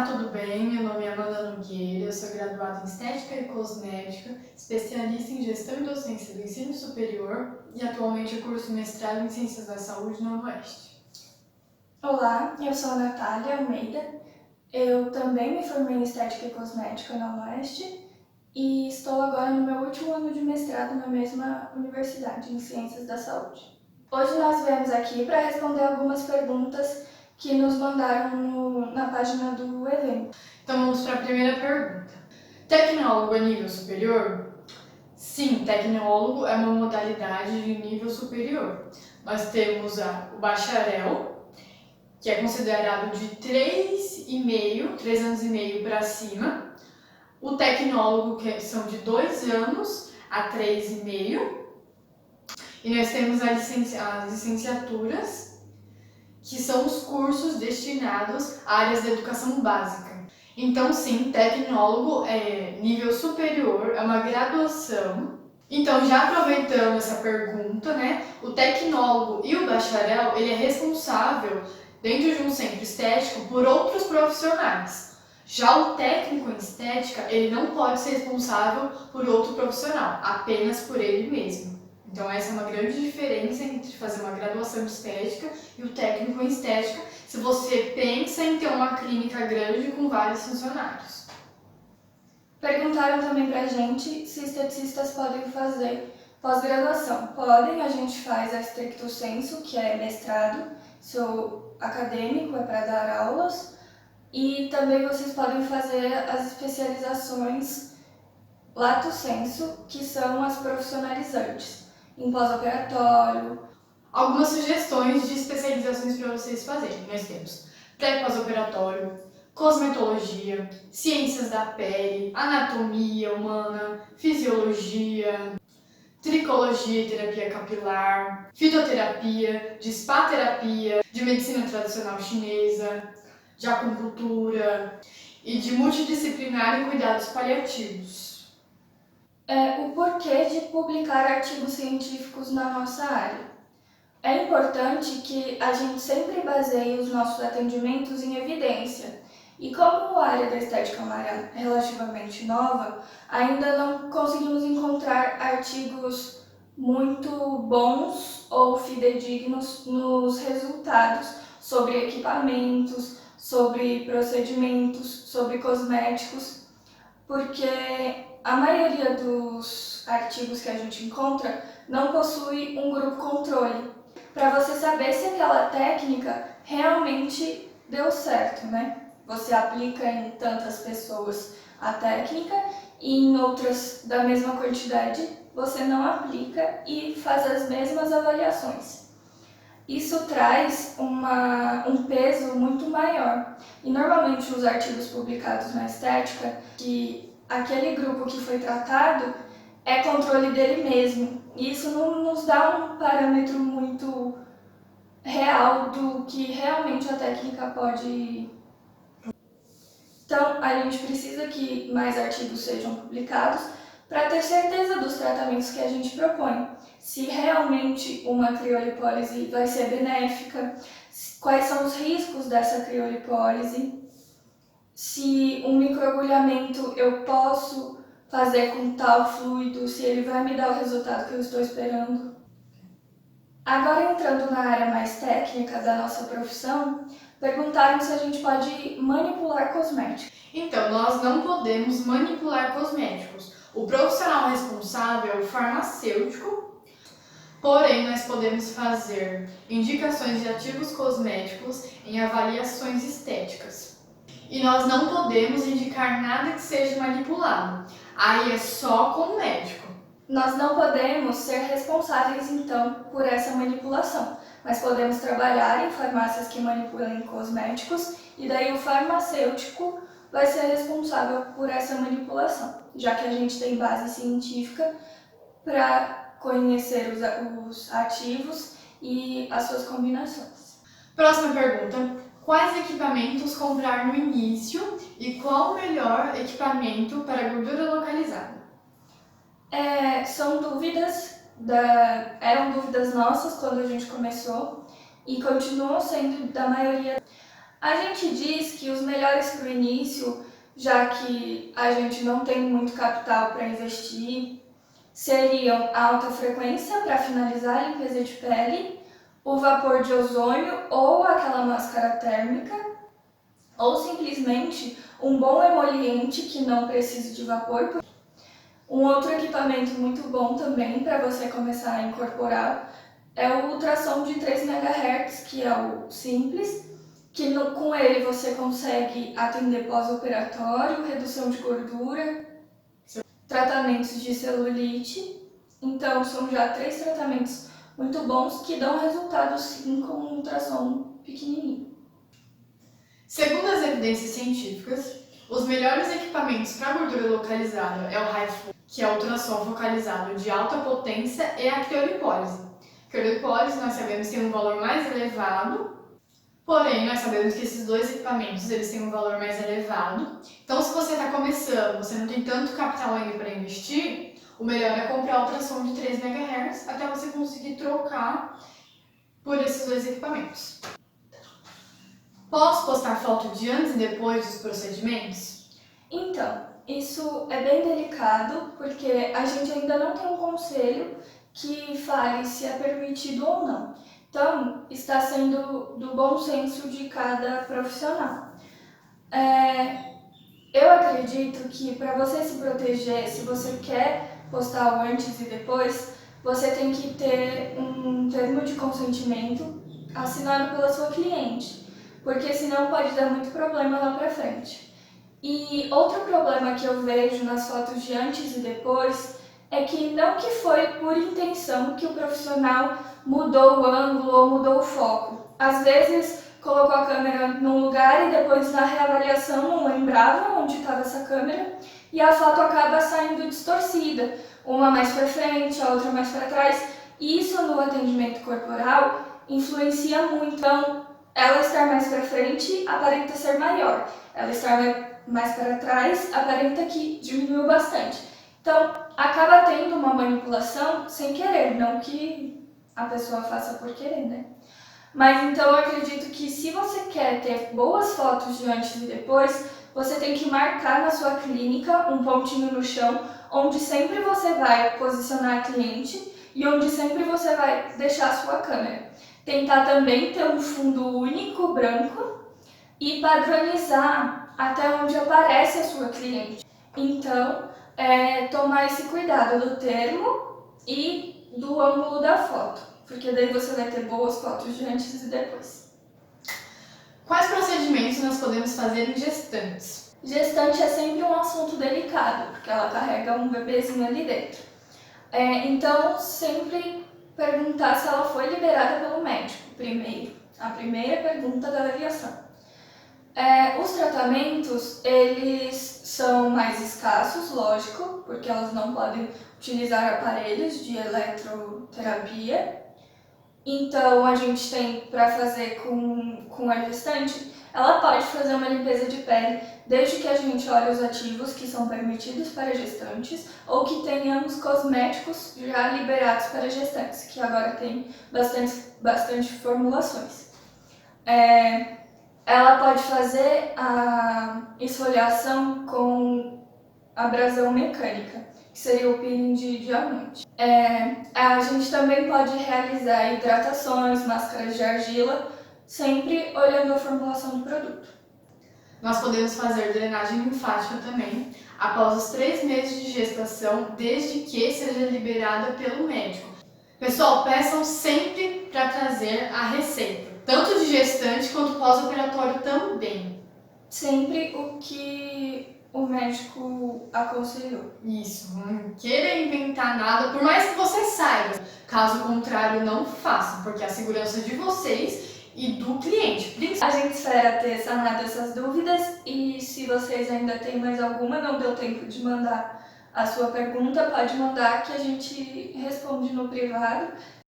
tudo bem? Meu nome é Amanda Nogueira, eu sou graduada em Estética e Cosmética, especialista em Gestão e Docência do Ensino Superior e atualmente eu curso mestrado em Ciências da Saúde na UniOeste. Olá, eu sou a Natália Almeida, eu também me formei em Estética e Cosmética na UniOeste e estou agora no meu último ano de mestrado na mesma universidade, em Ciências da Saúde. Hoje nós viemos aqui para responder algumas perguntas que nos mandaram na página do evento. Então vamos para a primeira pergunta. Tecnólogo a nível superior? Sim, tecnólogo é uma modalidade de nível superior. Nós temos o bacharel, que é considerado de 3 anos e meio para cima. O tecnólogo, que são de 2 anos a 3,5. E nós temos as licenciaturas, que são os cursos destinados a áreas da educação básica. Então, sim, tecnólogo é nível superior, é uma graduação. Então, já aproveitando essa pergunta, o tecnólogo e o bacharel, ele é responsável, dentro de um centro estético, por outros profissionais. Já o técnico em estética, ele não pode ser responsável por outro profissional, apenas por ele mesmo. Então essa é uma grande diferença entre fazer uma graduação em estética e o técnico em estética, se você pensa em ter uma clínica grande com vários funcionários. Perguntaram também pra gente se esteticistas podem fazer pós-graduação. Podem, a gente faz a stricto sensu, que é mestrado, sou acadêmico, é para dar aulas, e também vocês podem fazer as especializações lato sensu, que são as profissionalizantes, em pós-operatório. Algumas sugestões de especializações para vocês fazerem. Nós temos pré-pós-operatório, cosmetologia, ciências da pele, anatomia humana, fisiologia, tricologia e terapia capilar, fitoterapia, de spa-terapia, de medicina tradicional chinesa, de acupuntura e de multidisciplinar em cuidados paliativos. O porquê de publicar artigos científicos na nossa área. É importante que a gente sempre baseie os nossos atendimentos em evidência. E como a área da estética é uma área relativamente nova, ainda não conseguimos encontrar artigos muito bons ou fidedignos nos resultados sobre equipamentos, sobre procedimentos, sobre cosméticos, porque a maioria dos artigos que a gente encontra não possui um grupo controle, para você saber se aquela técnica realmente deu certo, Você aplica em tantas pessoas a técnica e em outras da mesma quantidade você não aplica e faz as mesmas avaliações. Isso traz um peso muito maior. E normalmente os artigos publicados na estética, que aquele grupo que foi tratado é controle dele mesmo. E isso não nos dá um parâmetro muito real do que realmente a técnica pode. Então, a gente precisa que mais artigos sejam publicados para ter certeza dos tratamentos que a gente propõe. Se realmente uma criolipólise vai ser benéfica, quais são os riscos dessa criolipólise, se um microagulhamento eu posso fazer com tal fluido, se ele vai me dar o resultado que eu estou esperando. Agora, entrando na área mais técnica da nossa profissão, perguntaram se a gente pode manipular cosméticos. Então, nós não podemos manipular cosméticos. O profissional responsável é o farmacêutico, porém nós podemos fazer indicações de ativos cosméticos em avaliações estéticas. E nós não podemos indicar nada que seja manipulado. Aí é só com o médico. Nós não podemos ser responsáveis, então, por essa manipulação, mas podemos trabalhar em farmácias que manipulem cosméticos e daí o farmacêutico vai ser responsável por essa manipulação, já que a gente tem base científica para conhecer os ativos e as suas combinações. Próxima pergunta. Quais equipamentos comprar no início e qual o melhor equipamento para gordura localizada? São dúvidas, eram dúvidas nossas quando a gente começou e continuam sendo da maioria. A gente diz que os melhores para o início, já que a gente não tem muito capital para investir, seriam a alta frequência para finalizar a limpeza de pele, o vapor de ozônio ou aquela máscara térmica, ou simplesmente um bom emoliente que não precise de vapor. Um outro equipamento muito bom também para você começar a incorporar é o ultrassom de 3 MHz, que é o simples, que com ele você consegue atender pós-operatório, redução de gordura, tratamentos de celulite. Então são já 3 tratamentos muito bons que dão resultado sim com um ultrassom pequenininho. Segundo as evidências científicas, os melhores equipamentos para gordura localizada é o HIFU, que é o ultrassom focalizado de alta potência, e a criolipólise. A criolipólise nós sabemos que tem um valor mais elevado, porém nós sabemos que esses dois equipamentos eles têm um valor mais elevado. Então se você está começando, você não tem tanto capital ainda para investir, o melhor é comprar o ultrassom de 3 MHz até você conseguir trocar por esses dois equipamentos. Posso postar foto de antes e depois dos procedimentos? Então, isso é bem delicado porque a gente ainda não tem um conselho que fale se é permitido ou não. Então, está sendo do bom senso de cada profissional. Eu acredito que para você se proteger, se você quer postar o antes e depois, você tem que ter um termo de consentimento assinado pela sua cliente, porque senão pode dar muito problema lá para frente. E outro problema que eu vejo nas fotos de antes e depois é que não que foi por intenção que o profissional mudou o ângulo ou mudou o foco. Às vezes colocou a câmera num lugar e depois na reavaliação não lembrava onde estava essa câmera e a foto acaba saindo distorcida, uma mais para frente, a outra mais para trás. E isso no atendimento corporal influencia muito. Então, ela estar mais para frente aparenta ser maior, ela estar mais para trás aparenta que diminuiu bastante. Então, acaba tendo uma manipulação sem querer, não que a pessoa faça por querer, né? Mas então eu acredito que se você quer ter boas fotos de antes e depois, você tem que marcar na sua clínica um pontinho no chão, onde sempre você vai posicionar a cliente e onde sempre você vai deixar a sua câmera. Tentar também ter um fundo único, branco, e padronizar até onde aparece a sua cliente. Então, tomar esse cuidado do termo e do ângulo da foto, porque daí você vai ter boas fotos de antes e depois. Quais procedimentos nós podemos fazer em gestantes? Gestante é sempre um assunto delicado, porque ela carrega um bebezinho ali dentro. Então, sempre perguntar se ela foi liberada pelo médico, primeiro. A primeira pergunta da avaliação. Os tratamentos, eles são mais escassos, lógico, porque elas não podem utilizar aparelhos de eletroterapia. Então, a gente tem para fazer com a gestante, ela pode fazer uma limpeza de pele, desde que a gente olhe os ativos que são permitidos para gestantes ou que tenhamos cosméticos já liberados para gestantes, que agora tem bastante formulações. Ela pode fazer a esfoliação com abrasão mecânica, que seria o peeling de diamante. A gente também pode realizar hidratações, máscaras de argila, sempre olhando a formulação do produto. Nós podemos fazer drenagem linfática também, após os 3 meses de gestação, desde que seja liberada pelo médico. Pessoal, peçam sempre para trazer a receita, tanto de gestante quanto pós-operatório também. Sempre o que o médico aconselhou. Isso, não queira inventar nada, por mais que você saiba. Caso contrário, não façam, porque é a segurança de vocês e do cliente. A gente espera ter sanado essas dúvidas e se vocês ainda têm mais alguma, não deu tempo de mandar a sua pergunta, pode mandar que a gente responde no privado.